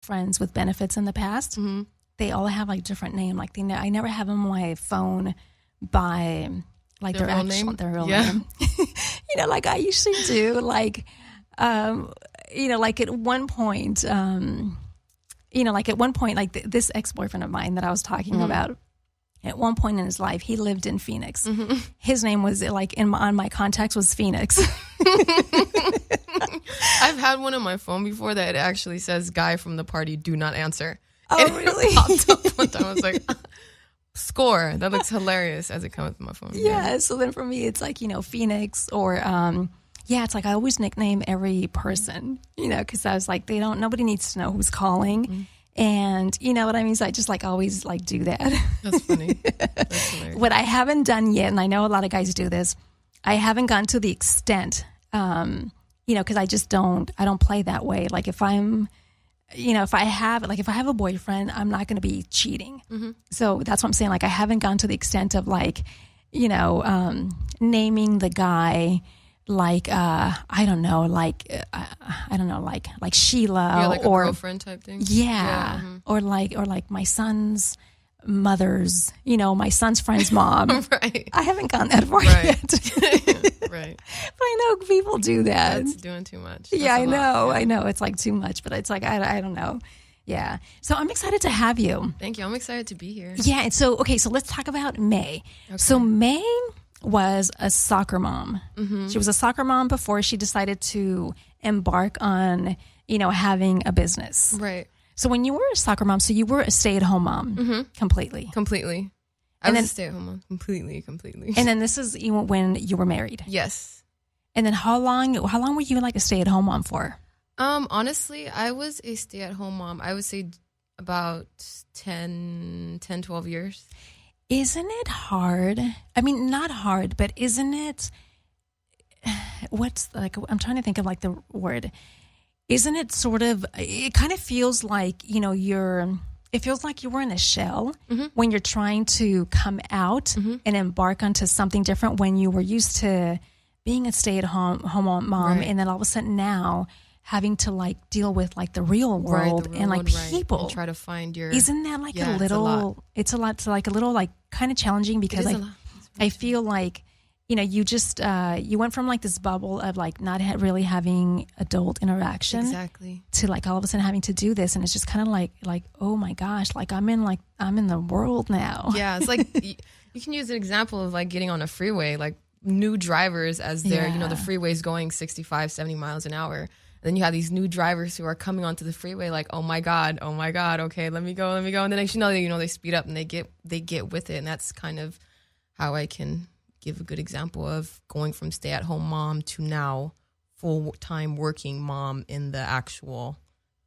friends with benefits in the past, they all have like different name. Like I never have them on my phone by like their real actual name. Their real name. You know, like I usually do. Like, you know, like at one point, like this ex-boyfriend of mine that I was talking about. At one point in his life, he lived in Phoenix. His name was like on my contacts was Phoenix. I've had one on my phone before that it actually says "guy from the party, do not answer." Oh, and really? It popped up one time. I was like, "Score!" That looks hilarious as it comes with my phone. Yeah. So then for me, it's like, you know, Phoenix or it's like I always nickname every person, you know, because I was like nobody needs to know who's calling. And you know what I mean? So I just like always like do that. That's funny. That's hilarious. What I haven't done yet, and I know a lot of guys do this, I haven't gotten to the extent, you know, because I don't play that way. Like if I'm, you know, if I have a boyfriend, I'm not going to be cheating. So that's what I'm saying. Like I haven't gone to the extent of like, you know, naming the guy like I don't know, like Sheila, like or a girlfriend type thing. Yeah. Or like my son's mother's, you know, my son's friend's mom. Right. I haven't gone that far yet. Right. But I know people do that. That's doing too much. Yeah, I know. I know. It's like too much, but it's like I don't know. Yeah. So I'm excited to have you. Thank you. I'm excited to be here. Yeah. And so so let's talk about May. Okay. So May was a soccer mom. She was a soccer mom before she decided to embark on, you know, having a business. Right. So when you were a soccer mom, so you were a stay-at-home mom completely. I was a stay-at-home mom. Completely. And then this is even when you were married. Yes. And then how long were you like a stay-at-home mom for? Honestly, I was a stay-at-home mom. I would say about 10, 12 years. Isn't it hard? I mean, not hard, but isn't it, what's like, I'm trying to think of like the word. Isn't it sort of, it kind of feels like, you know, it feels like you were in a shell when you're trying to come out and embark onto something different when you were used to being a stay-at-home mom. Right. And then all of a sudden now having to like deal with like the real world and like people. And try to find your... Isn't that like a little... It's a lot to like a little like kind of challenging because like I feel like, you know, you just, you went from like this bubble of like not really having adult interaction to like all of a sudden having to do this. And it's just kind of like, oh my gosh, like I'm in the world now. Yeah. It's like, you can use an example of like getting on a freeway, like new drivers as they're, you know, the freeway's going 65, 70 miles an hour. And then you have these new drivers who are coming onto the freeway like, oh my God, okay, let me go. And then next you know, they speed up and they get with it. And that's kind of how I can give a good example of going from stay-at-home mom to now full-time working mom in the actual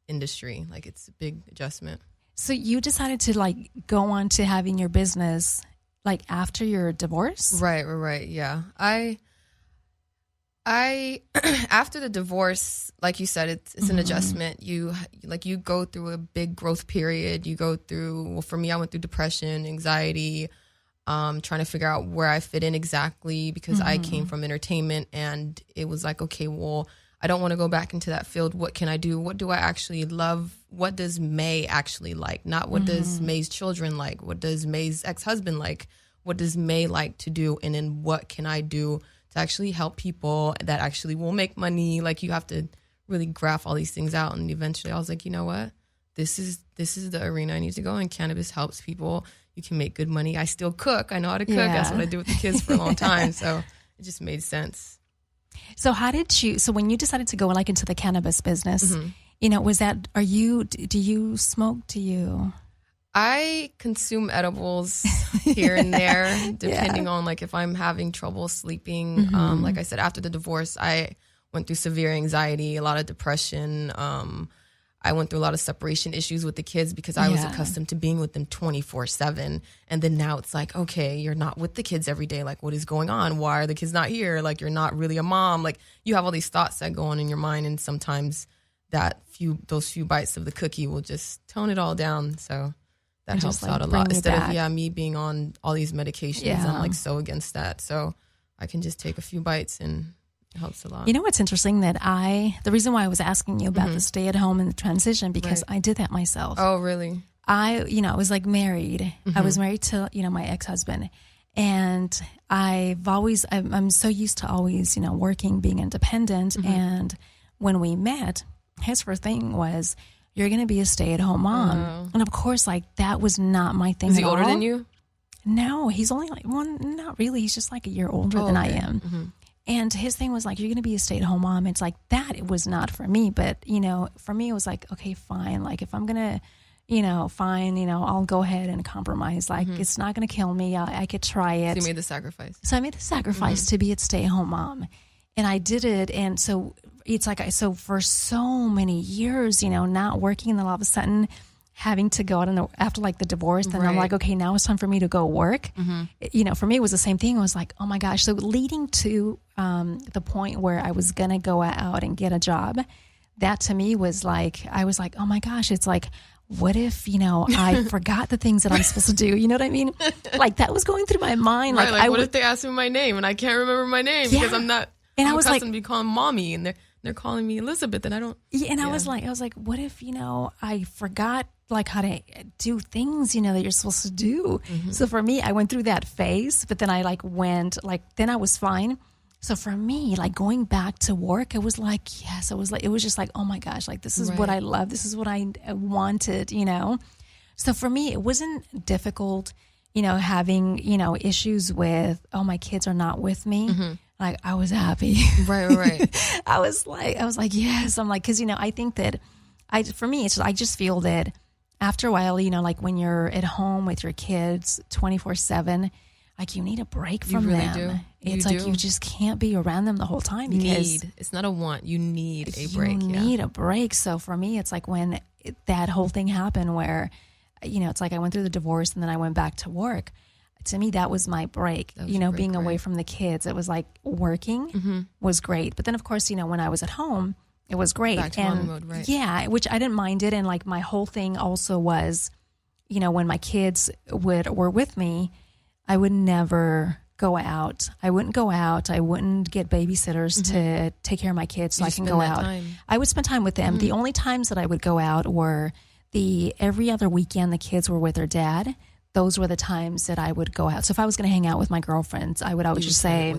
industry. Like it's a big adjustment. So you decided to like go on to having your business like after your divorce? Right. Yeah. I after the divorce, like you said, it's an adjustment. You go through a big growth period. You go through, well, for me, I went through depression, anxiety, trying to figure out where I fit in exactly because I came from entertainment and it was like, okay, well, I don't want to go back into that field. What can I do? What do I actually love? What does May actually like? Not what does May's children like? What does May's ex-husband like? What does May like to do? And then what can I do to actually help people that actually will make money? Like you have to really graph all these things out. And eventually I was like, you know what? This is the arena I need to go in. Cannabis helps people. You can make good money. I still cook. I know how to cook. Yeah. That's what I did with the kids for a long time. So it just made sense. So when you decided to go like into the cannabis business, you know, do you smoke? I consume edibles here and there, depending on like if I'm having trouble sleeping. Like I said, after the divorce, I went through severe anxiety, a lot of depression. I went through a lot of separation issues with the kids because I was accustomed to being with them 24/7. And then now it's like, okay, you're not with the kids every day. Like, what is going on? Why are the kids not here? Like, you're not really a mom. Like, you have all these thoughts that go on in your mind. And sometimes those few bites of the cookie will just tone it all down. So that helps out a lot. Instead of me being on all these medications, I'm like so against that. So I can just take a few bites and It helps a lot. You know what's interesting the reason why I was asking you about the stay at home and the transition, because I did that myself. Oh, really? I was like married. I was married to, my ex-husband, and I'm so used to always, working, being independent. And when we met, his first thing was, you're going to be a stay-at-home mom. Oh. And of course, like, that was not my thing. Is he older than you? No, he's only like, well, not really. He's just like a year older than I am. And his thing was like, you're going to be a stay-at-home mom. It's like that. It was not for me. But, for me, it was like, okay, fine. Like, if I'm going to, fine, I'll go ahead and compromise. Like, it's not going to kill me. I could try it. So you made the sacrifice. So I made the sacrifice to be a stay-at-home mom. And I did it. And so it's like, so for so many years, not working, and then all of a sudden having to go out after like the divorce, then I'm like, okay, now it's time for me to go work. For me, it was the same thing. I was like, oh my gosh. So leading to the point where I was going to go out and get a job, that to me was like, I was like, oh my gosh, it's like, what if, I forgot the things that I'm supposed to do? You know what I mean? Like, that was going through my mind. Right, like what if they ask me my name and I can't remember my name because I'm not, and I was accustomed to be calling mommy, and they're calling me Elizabeth, and I don't. Yeah, and I was like, what if, I forgot like how to do things, that you're supposed to do. So for me, I went through that phase, but then I then I was fine. So for me, like going back to work, it was like, yes, it was just like, oh my gosh, like this is what I love. This is what I wanted, So for me, it wasn't difficult, having, issues with, oh, my kids are not with me. Like, I was happy. Right. I was like, yes. I'm like, cause I think that for me, it's just, I just feel that after a while, like when you're at home with your kids 24/7, like you need a break from them. Do. It's like you just can't be around them the whole time because it's not a want. You need a break. You need a break. So for me, it's like when that whole thing happened where, it's like I went through the divorce and then I went back to work. To me, that was my break. Being away from the kids. It was like working was great. But then, of course, when I was at home, it was great. Back to mom mode, right? Yeah, which I didn't mind it. And like my whole thing also was, when my kids were with me, I would never go out. I wouldn't go out. I wouldn't get babysitters to take care of my kids so I can go out. I would spend time with them. The only times that I would go out were every other weekend the kids were with their dad. Those were the times that I would go out. So if I was going to hang out with my girlfriends, I would always just say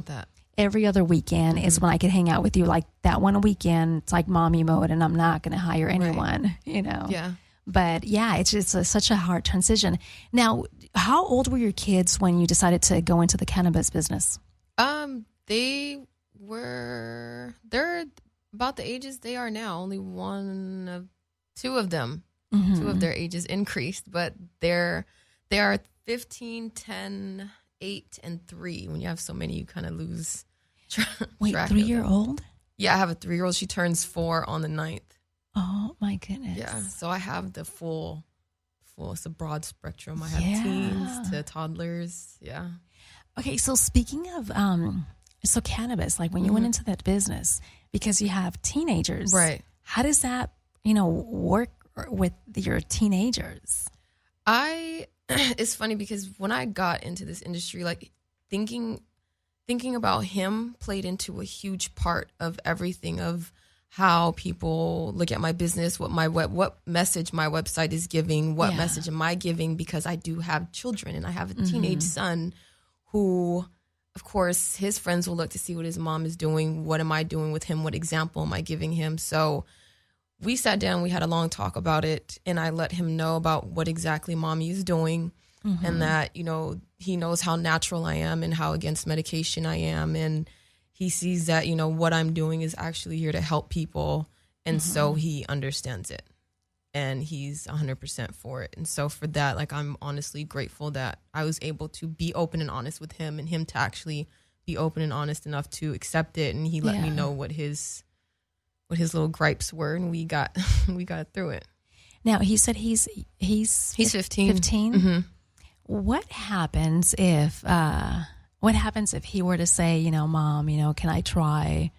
every other weekend is when I could hang out with you. Like that one weekend, it's like mommy mode and I'm not going to hire anyone, Yeah. But yeah, it's just such a hard transition. Now, how old were your kids when you decided to go into the cannabis business? They're about the ages they are now. Only two of them, two of their ages increased, but they are 15, 10, 8, and 3. When you have so many, you kind of lose track. Wait, 3-year-old? Yeah, I have a 3-year-old. She turns 4 on the 9th. Oh my goodness. Yeah, so I have the full, it's a broad spectrum. I have teens to toddlers. Yeah. Okay, so speaking of, so cannabis, like when you went into that business, because you have teenagers, right? How does that, work with your teenagers? It's funny because when I got into this industry, like thinking about him played into a huge part of everything of how people look at my business, what message my website is giving, what message am I giving, because I do have children and I have a teenage son who, of course, his friends will look to see what his mom is doing. What am I doing with him? What example am I giving him? So we sat down, we had a long talk about it, and I let him know about what exactly mommy is doing and that, he knows how natural I am and how against medication I am. And he sees that, what I'm doing is actually here to help people. And so he understands it and he's 100% for it. And so for that, like, I'm honestly grateful that I was able to be open and honest with him and him to actually be open and honest enough to accept it. And he let me know what his little gripes were, and we got through it. Now, he said he's 15. 15? What happens if he were to say, Mom, can I try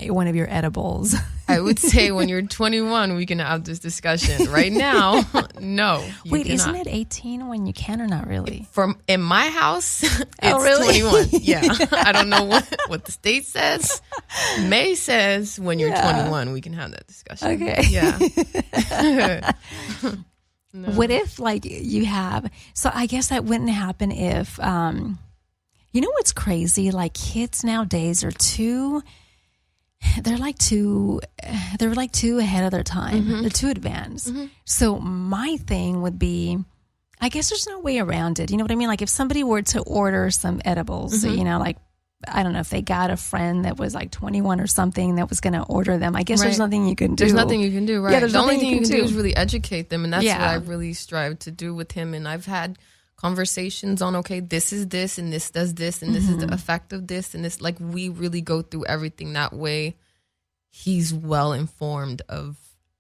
one of your edibles? I would say when you're 21, we can have this discussion. Right now, no. Wait, cannot. isn't it 18 when you can or not really? In my house, it's really? 21. Yeah. I don't know what the state says. May says when you're 21, we can have that discussion. Okay. Yeah. No. What if like you have, so I guess that wouldn't happen if, you know what's crazy? Like kids nowadays are they're like too ahead of their time. Mm-hmm. They're too advanced. Mm-hmm. So my thing would be, I guess there's no way around it. You know what I mean? Like if somebody were to order some edibles, mm-hmm. you know, like, I don't know if they got a friend that was like 21 or something that was going to order them. I guess there's nothing you can do. There's nothing you can do, right? Yeah, the only thing you can do is really educate them. And that's what I really strive to do with him. And I've had conversations on, okay, this is this and this does this and this is the effect of this and this. Like we really go through everything that way. He's well informed of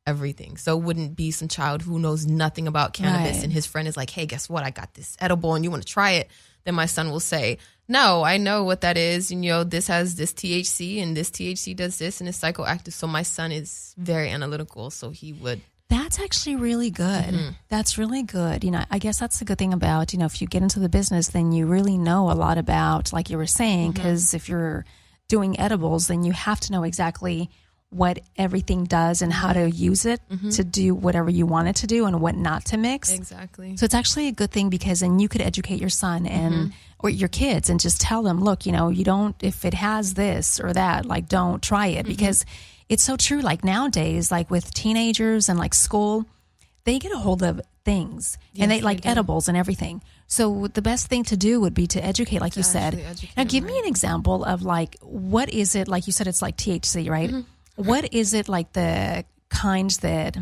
everything. So it wouldn't be some child who knows nothing about cannabis and his friend is like, hey, guess what? I got this edible and you want to try it. Then my son will say, no, I know what that is. And, you know, this has this THC and this THC does this and it's psychoactive. So my son is very analytical. So he would. That's actually really good. Mm-hmm. That's really good. You know, I guess that's the good thing about, you know, if you get into the business, then you really know a lot about, like you were saying, because if you're doing edibles, then you have to know exactly what everything does and how to use it to do whatever you want it to do and what not to mix. Exactly. So it's actually a good thing because then you could educate your son and or your kids and just tell them, look, you know, you don't, if it has this or that, like don't try it because it's so true. Like nowadays, like with teenagers and like school, they get a hold of things and they like edibles and everything. So the best thing to do would be to educate, like you said. Now give me an example of like, what is it? Like you said, it's like THC, right? What is it like the kinds that,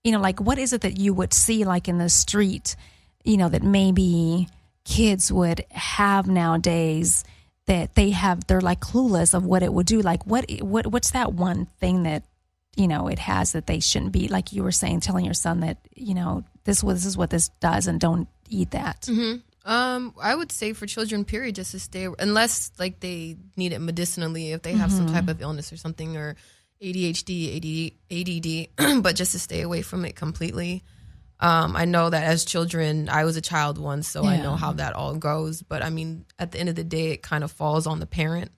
you know, like what is it that you would see like in the street, you know, that maybe kids would have nowadays that they're like clueless of what it would do. Like what's that one thing that, you know, it has that they shouldn't be, like you were saying, telling your son that, you know, this is what this does and don't eat that. I would say for children, period, just to stay, unless like they need it medicinally, if they have some type of illness or something, or ADHD, ADD, but just to stay away from it completely. I know that as children, I was a child once, so I know how that all goes. But I mean, at the end of the day, it kind of falls on the parent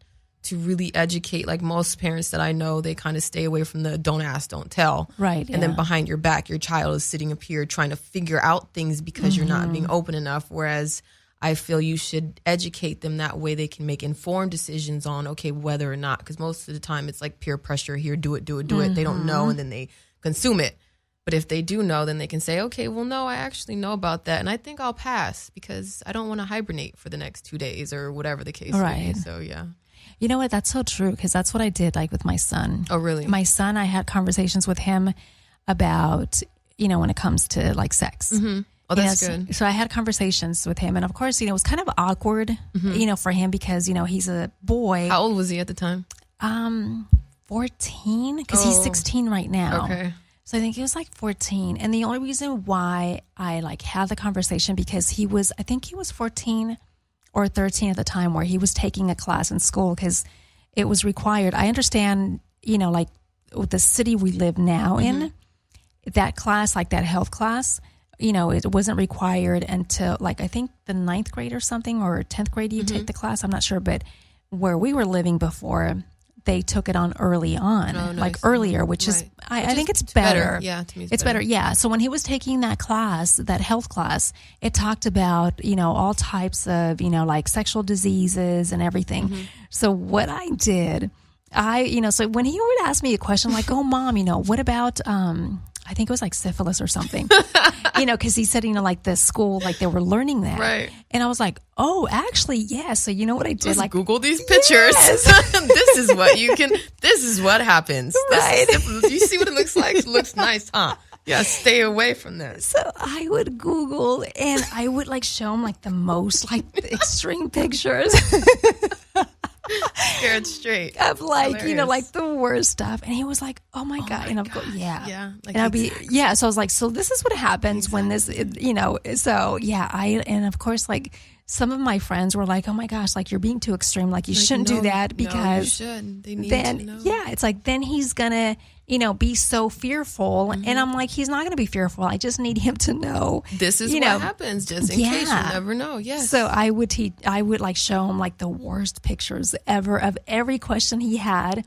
to really educate. Like most parents that I know, they kind of stay away from the don't ask, don't tell. Right. And then behind your back, your child is sitting up here trying to figure out things because you're not being open enough. Whereas I feel you should educate them that way they can make informed decisions on, okay, whether or not. Because most of the time it's like peer pressure here, do it. They don't know and then they consume it. But if they do know, then they can say, okay, well, no, I actually know about that. And I think I'll pass because I don't want to hibernate for the next 2 days or whatever the case may be. So, yeah. You know what? That's so true because that's what I did like with my son. Oh, really? My son, I had conversations with him about, you know, when it comes to like sex. Oh, that's good. So I had conversations with him. And of course, you know, it was kind of awkward, you know, for him because, you know, he's a boy. How old was he at the time? 14 because he's 16 right now. Okay. So I think he was like 14. And the only reason why I like had the conversation because I think he was 14 or 13 at the time where he was taking a class in school because it was required. I understand, you know, like the city we live now in, that class, like that health class, you know, it wasn't required until like, I think the 9th grade or something or 10th grade you take the class. I'm not sure. But where we were living before, they took it on early on, like earlier, which is, I think it's better. Yeah, to me it's better. Yeah. So when he was taking that class, that health class, it talked about, you know, all types of, you know, like sexual diseases and everything. So what I did, you know, so when he would ask me a question like, oh, Mom, you know, what about, I think it was like syphilis or something, you know, because he said, you know, like the school, like they were learning that. Right. And I was like, oh, actually, yes. So you know what I did? Just like Google these pictures. Yes. This is what happens. Right. You see what it looks like? It looks nice, huh? Yeah, stay away from that. So I would Google and I would like show him like the most like extreme pictures. Scared straight. Of like, hilarious. You know, like the worst stuff. And he was like, oh my God. And I'll go, yeah. Yeah. Like and I'll be, So I was like, so this is what happens when this, you know, so yeah, and of course, like, some of my friends were like, oh my gosh, like you're being too extreme. Like you shouldn't do that because you should. They need then, to know. yeah, it's like, then he's going to, be so fearful. And I'm like, he's not going to be fearful. I just need him to know. This is what happens, just in case you never know. Yes. So I would like show him like the worst pictures ever of every question he had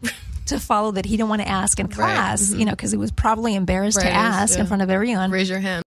to follow that he didn't want to ask in class, because he was probably embarrassed to ask in front of everyone. Raise your hand.